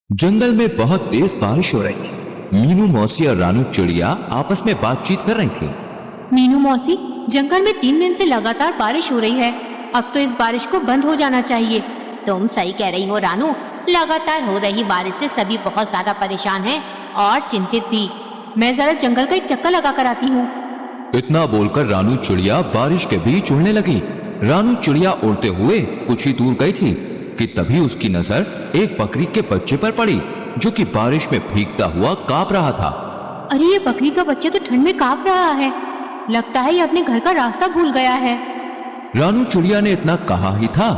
जंगल में बहुत तेज बारिश हो रही थी। मीनू मौसी और रानू चिड़िया आपस में बातचीत कर रही थी। मीनू मौसी, जंगल में 3 दिन से लगातार बारिश हो रही है। अब तो इस बारिश को बंद हो जाना चाहिए। तुम सही कह रही हो रानू, लगातार हो रही बारिश से सभी बहुत ज्यादा परेशान हैं और चिंतित भी। मैं जरा जंगल का एक चक्कर लगा कर आती हूँ। इतना बोलकर रानू चिड़िया बारिश के बीच उड़ने लगी। रानू चिड़िया उड़ते हुए कुछ ही दूर गई थी कि तभी उसकी नजर एक बकरी के बच्चे पर पड़ी, जो कि बारिश में भीगता हुआ कांप रहा था। अरे, ये बकरी का बच्चा तो ठंड में कांप रहा है। लगता है ये अपने घर का रास्ता भूल गया है। रानू चिड़िया ने इतना कहा ही था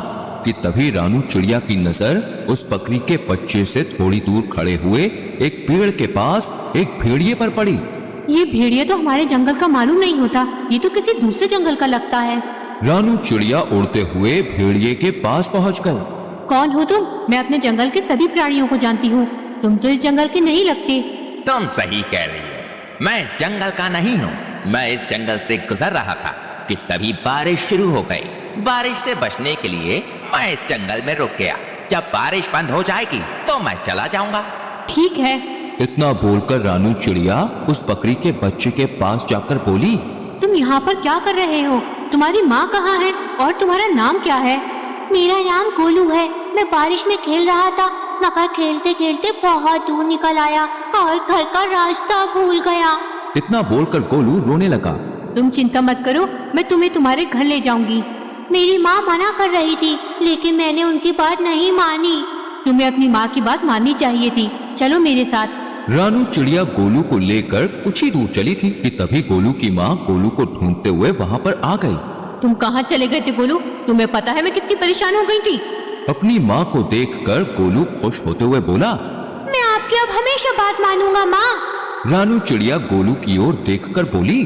कि तभी रानू चिड़िया की नजर उस बकरी के बच्चे से थोड़ी दूर खड़े हुए एक पेड़ के पास एक भेड़िए पर पड़ी। ये भेड़िया तो हमारे जंगल का मालूम नहीं होता, ये तो किसी दूसरे जंगल का लगता है। रानू चिड़िया उड़ते हुए भेड़िए के पास पहुंच गए। कौन हो तुम? मैं अपने जंगल के सभी प्राणियों को जानती हूँ। तुम तो इस जंगल के नहीं लगते। तुम सही कह रही हो, मैं इस जंगल का नहीं हूँ। मैं इस जंगल से गुजर रहा था कि तभी बारिश शुरू हो गई। बारिश से बचने के लिए मैं इस जंगल में रुक गया। जब बारिश बंद हो जाएगी तो मैं चला जाऊंगा। ठीक है। इतना बोलकर रानू चिड़िया उस बकरी के बच्चे के पास जाकर बोली, तुम यहाँ पर क्या कर रहे हो? तुम्हारी माँ कहाँ है और तुम्हारा नाम क्या है? मेरा नाम गोलू है। मैं बारिश में खेल रहा था, मगर खेलते खेलते बहुत दूर निकल आया और घर का रास्ता भूल गया। इतना बोलकर गोलू रोने लगा। तुम चिंता मत करो, मैं तुम्हें तुम्हारे घर ले जाऊंगी। मेरी माँ मना कर रही थी, लेकिन मैंने उनकी बात नहीं मानी। तुम्हें अपनी माँ की बात माननी चाहिए थी। चलो मेरे साथ। रानू चिड़िया गोलू को लेकर कुछ ही दूर चली थी कि तभी गोलू की माँ गोलू को ढूंढते हुए वहाँ पर आ गई। तुम कहाँ चले गए थे गोलू? तुम्हें पता है मैं कितनी परेशान हो गई थी। अपनी माँ को देखकर गोलू खुश होते हुए बोला, मैं आपकी अब हमेशा बात मानूंगा माँ। रानू चिड़िया गोलू की ओर देखकर बोली,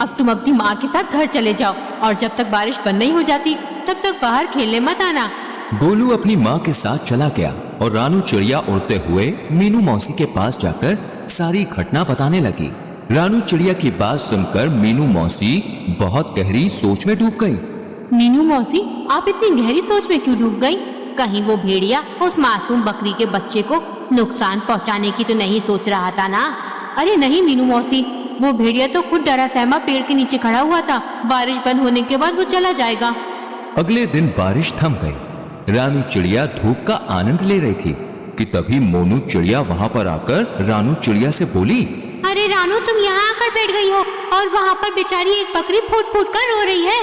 अब तुम अपनी माँ के साथ घर चले जाओ और जब तक बारिश बंद नहीं हो जाती तब तक बाहर खेलने मत आना। गोलू अपनी माँ के साथ चला गया और रानू चिड़िया उड़ते हुए मीनू मौसी के पास जाकर सारी घटना बताने लगी। रानू चिड़िया की बात सुनकर मीनू मौसी बहुत गहरी सोच में डूब गई। मीनू मौसी, आप इतनी गहरी सोच में क्यों डूब गई? कहीं वो भेड़िया उस मासूम बकरी के बच्चे को नुकसान पहुंचाने की तो नहीं सोच रहा था ना? अरे नहीं मीनू मौसी, वो भेड़िया तो खुद डरा सहमा पेड़ के नीचे खड़ा हुआ था। बारिश बंद होने के बाद वो चला जाएगा। अगले दिन बारिश थम गई। रानू चिड़िया धूप का आनंद ले रही थी कि तभी मोनू चिड़िया वहाँ पर आकर रानू चिड़िया से बोली, अरे रानू, तुम यहाँ आकर बैठ गई हो और वहाँ पर बेचारी एक बकरी फूट फूट कर रो रही है।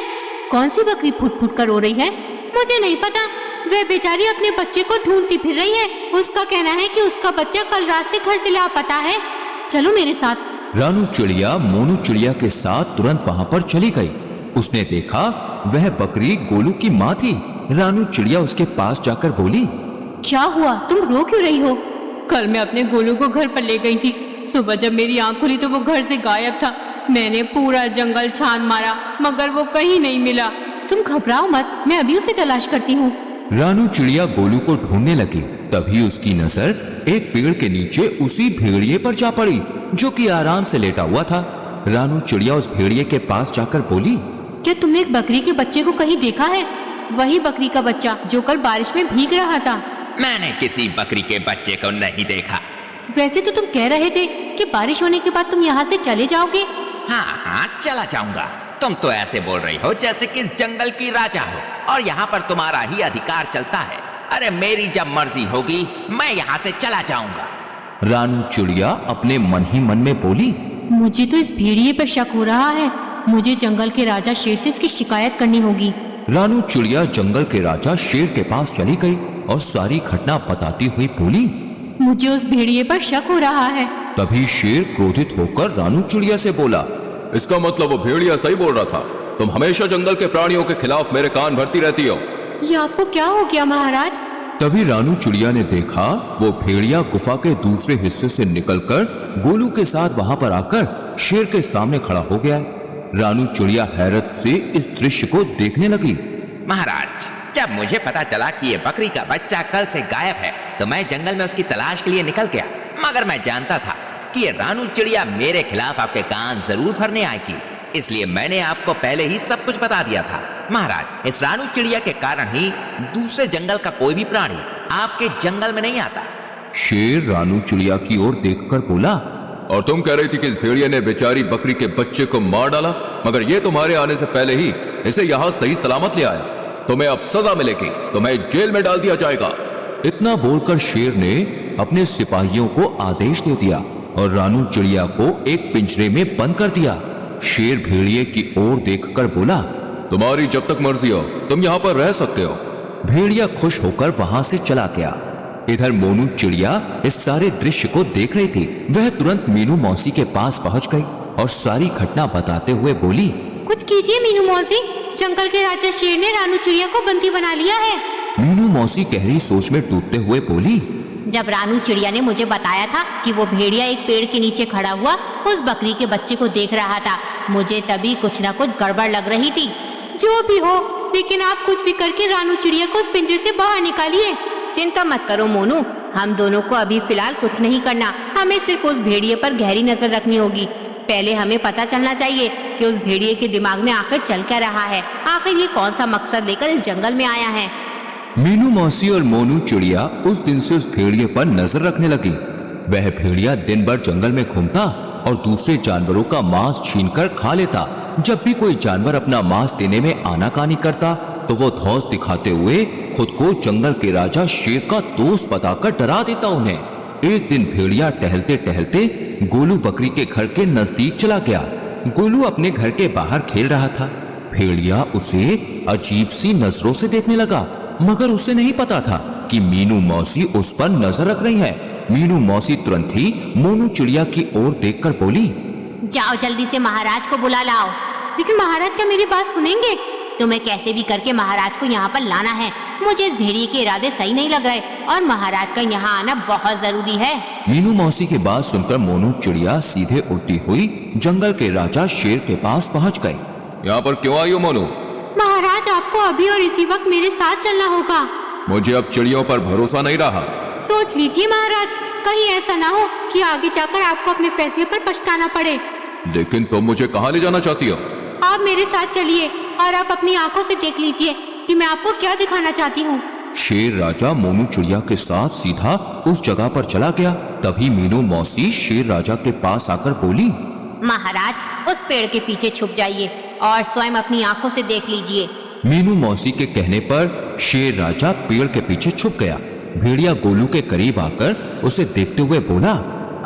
कौन सी बकरी फूट फूट कर रो रही है? मुझे नहीं पता। वह बेचारी अपने बच्चे को ढूंढती फिर रही है। उसका कहना है कि उसका बच्चा कल रात से घर से लापता है। चलो मेरे साथ। रानू चिड़िया मोनू चिड़िया के साथ तुरंत वहाँ पर चली गई। उसने देखा वह बकरी गोलू की माँ थी। रानू चिड़िया उसके पास जाकर बोली, क्या हुआ? तुम रो क्यों रही हो? कल मैं अपने गोलू को घर पर ले गई थी। सुबह जब मेरी आंख खुली तो वो घर से गायब था। मैंने पूरा जंगल छान मारा मगर वो कहीं नहीं मिला। तुम घबराओ मत, मैं अभी उसे तलाश करती हूँ। रानू चिड़िया गोलू को ढूंढने लगी। तभी उसकी नजर एक पेड़ के नीचे उसी भेड़िए पर जा पड़ी, जो कि आराम से लेटा हुआ था। रानू चिड़िया उस भेड़िए के पास जाकर बोली, क्या तुमने एक बकरी के बच्चे को कहीं देखा है? वही बकरी का बच्चा जो कल बारिश में भीग रहा था। मैंने किसी बकरी के बच्चे को नहीं देखा। वैसे तो तुम कह रहे थे कि बारिश होने के बाद तुम यहाँ से चले जाओगे। हाँ हाँ, चला जाऊंगा। तुम तो ऐसे बोल रही हो जैसे कि इस जंगल की राजा हो और यहाँ पर तुम्हारा ही अधिकार चलता है। अरे मेरी जब मर्जी होगी मैं यहाँ से चला जाऊंगा। रानू चिड़िया अपने मन ही मन में बोली, मुझे तो इस भेड़िए पर शक हो रहा है। मुझे जंगल के राजा शेर से इसकी शिकायत करनी होगी। रानू चिड़िया जंगल के राजा शेर के पास चली गई और सारी घटना बताती हुई बोली, मुझे उस भेड़िए पर शक हो रहा है। तभी शेर क्रोधित होकर रानू चिड़िया से बोला, इसका मतलब वो भेड़िया सही बोल रहा था। तुम हमेशा जंगल के प्राणियों के खिलाफ मेरे कान भरती रहती हो। ये आपको क्या हो गया महाराज? तभी रानू चिड़िया ने देखा वो भेड़िया गुफा के दूसरे हिस्से से निकलकर गोलू के साथ वहां पर आकर शेर के सामने खड़ा हो गया। रानू चिड़िया हैरत से इस दृश्य को देखने लगी। महाराज, जब मुझे पता चला कि ये बकरी का बच्चा कल से गायब है तो मैं जंगल में उसकी तलाश के लिए निकल गया। मगर मैं जानता था कि ये रानू चिड़िया मेरे खिलाफ आपके कान जरूर भरने आएगी, इसलिए मैंने आपको पहले ही सब कुछ बता दिया था। महाराज, इस रानू चिड़िया के कारण ही दूसरे जंगल का कोई भी प्राणी आपके जंगल में नहीं आता। शेर रानू चिड़िया की ओर देखकर बोला, और तुम कह रही थी कि इस भेड़िए ने बेचारी बकरी के बच्चे को मार डाला, मगर ये तुम्हारे आने से पहले ही इसे यहाँ सही सलामत ले आया। तुम्हें अब सजा मिलेगी, तुम्हें जेल में डाल दिया जाएगा। इतना बोलकर शेर ने अपने सिपाहियों को आदेश दे दिया और रानू चिड़िया को एक पिंजरे में बंद कर दिया। शेर भेड़िए की ओर देखकर बोला, तुम्हारी जब तक मर्जी हो तुम यहाँ पर रह सकते हो। भेड़िया खुश होकर वहां से चला गया। इधर मोनू चिड़िया इस सारे दृश्य को देख रही थी। वह तुरंत मीनू मौसी के पास पहुंच गई और सारी घटना बताते हुए बोली, कुछ कीजिए मीनू मौसी, जंगल के राजा शेर ने रानू चिड़िया को बंदी बना लिया है। मीनू मौसी गहरी सोच में डूबते हुए बोली, जब रानू चिड़िया ने मुझे बताया था कि वो भेड़िया एक पेड़ के नीचे खड़ा हुआ उस बकरी के बच्चे को देख रहा था, मुझे तभी कुछ न कुछ गड़बड़ लग रही थी। जो भी हो, लेकिन आप कुछ भी करके रानू चिड़िया को उस पिंजरे से बाहर निकालिए। चिंता मत करो मोनू, हम दोनों को अभी फिलहाल कुछ नहीं करना। हमें सिर्फ उस भेड़िए पर गहरी नजर रखनी होगी। पहले हमें पता चलना चाहिए कि उस भेड़िए के दिमाग में आखिर चल क्या रहा है, आखिर ये कौन सा मकसद लेकर इस जंगल में आया है। मीनू मौसी और मोनू चिड़िया उस दिन से उस भेड़िए पर नजर रखने लगी। वह भेड़िया दिन भर जंगल में घूमता और दूसरे जानवरों का मांस छीनकर खा लेता। जब भी कोई जानवर अपना मांस देने में आनाकानी करता तो वो धौंस दिखाते हुए खुद को जंगल के राजा शेर का दोस्त बताकर डरा देता उन्हें। एक दिन भेड़िया टहलते टहलते गोलू बकरी के घर के नजदीक चला गया। गोलू अपने घर के बाहर खेल रहा था। भेड़िया उसे अजीब सी नजरों से देखने लगा, मगर उसे नहीं पता था कि मीनू मौसी उस पर नजर रख रही है। मीनू मौसी तुरंत ही मोनू चिड़िया की ओर देखकर बोली, जाओ जल्दी से महाराज को बुला लाओ। लेकिन महाराज क्या मेरी बात सुनेंगे? तुम्हें कैसे भी करके महाराज को यहाँ पर लाना है। मुझे इस भेड़िए के इरादे सही नहीं लग रहे और महाराज का यहाँ आना बहुत जरूरी है। मीनू मौसी की बात सुनकर मोनू चिड़िया सीधे उड़ती हुई जंगल के राजा शेर के पास पहुँच गई। यहाँ पर क्यों आई हो मोनू? महाराज, आपको अभी और इसी वक्त मेरे साथ चलना होगा। मुझे अब चिड़ियों पर भरोसा नहीं रहा। सोच लीजिए महाराज, कहीं ऐसा ना हो कि आगे जाकर आपको अपने फैसले पर पछताना पड़े। लेकिन तुम मुझे कहाँ ले जाना चाहती हो? आप मेरे साथ चलिए और आप अपनी आंखों से देख लीजिए कि मैं आपको क्या दिखाना चाहती हूँ। शेर राजा मोनू चिड़िया के साथ सीधा उस जगह पर चला गया। तभी मीनू मौसी शेर राजा के पास आकर बोली, महाराज, उस पेड़ के पीछे छुप जाइए और स्वयं अपनी आंखों से देख लीजिए। मीनू मौसी के कहने पर शेर राजा पेड़ के पीछे छुप गया। भेड़िया गोलू के करीब आकर उसे देखते हुए बोला,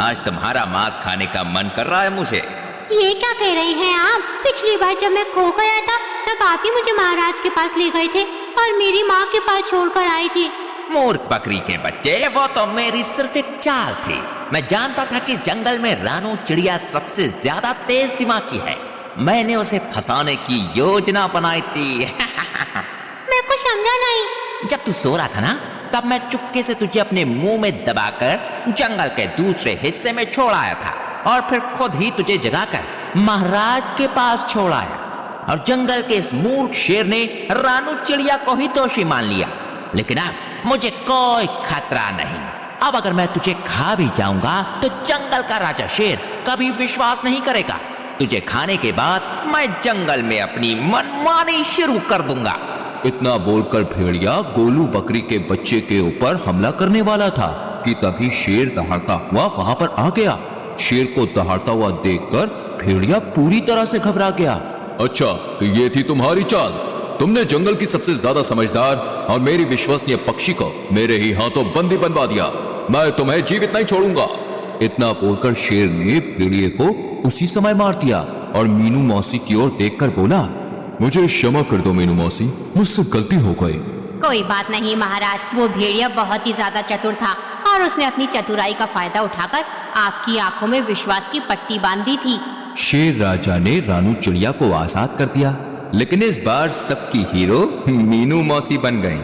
आज तुम्हारा मांस खाने का मन कर रहा है मुझे। ये क्या कह रहे हैं आप? पिछली बार जब मैं खो गया था तब आप ही मुझे महाराज के पास ले गए थे और मेरी माँ के पास छोड़कर आए थे। मूर्ख बकरी के बच्चे, वो तो मेरी सिर्फ एक चाल थी। मैं जानता था कि इस जंगल में रानू चिड़िया सबसे ज्यादा तेज दिमाग की है। मैंने उसे फंसाने की योजना बनाई थी। मैं कुछ समझा नहीं। जब तू सो रहा था ना, तब मैं चुपके से तुझे अपने मुंह में दबाकर जंगल के दूसरे हिस्से में छोड़ आया था और फिर खुद ही तुझे जगाकर महाराज के पास छोड़ आया। और जंगल के इस मूर्ख शेर ने रानू चिड़िया को ही दोषी मान लिया। लेकिन अब मुझे कोई खतरा नहीं। अब अगर मैं तुझे खा भी जाऊंगा तो जंगल का राजा शेर कभी विश्वास नहीं करेगा। तुझे खाने के बाद मैं जंगल में अपनी मनमानी शुरू कर दूंगा। इतना बोलकर भेड़िया गोलू बकरी के बच्चे के ऊपर हमला करने वाला था कि तभी शेर दहाड़ता हुआ वहां पर आ गया। शेर को दहाड़ता हुआ देखकर भेड़िया पूरी तरह से घबरा गया। अच्छा, तो ये थी तुम्हारी चाल। तुमने जंगल की सबसे ज्यादा समझदार और मेरी विश्वसनीय पक्षी को मेरे ही हाथों बंदी बनवा दिया। मैं तुम्हें जीवित नहीं छोड़ूंगा। इतना बोलकर शेर ने भेड़िए को उसी समय मार दिया और मीनू मौसी की ओर देखकर बोला, मुझे क्षमा कर दो मीनू मौसी, मुझसे गलती हो गई। कोई बात नहीं महाराज, वो भेड़िया बहुत ही ज्यादा चतुर था और उसने अपनी चतुराई का फायदा उठाकर आपकी आंखों में विश्वास की पट्टी बांधी थी। शेर राजा ने रानू चिड़िया को आजाद कर दिया, लेकिन इस बार सबकी हीरो मीनू मौसी बन गई।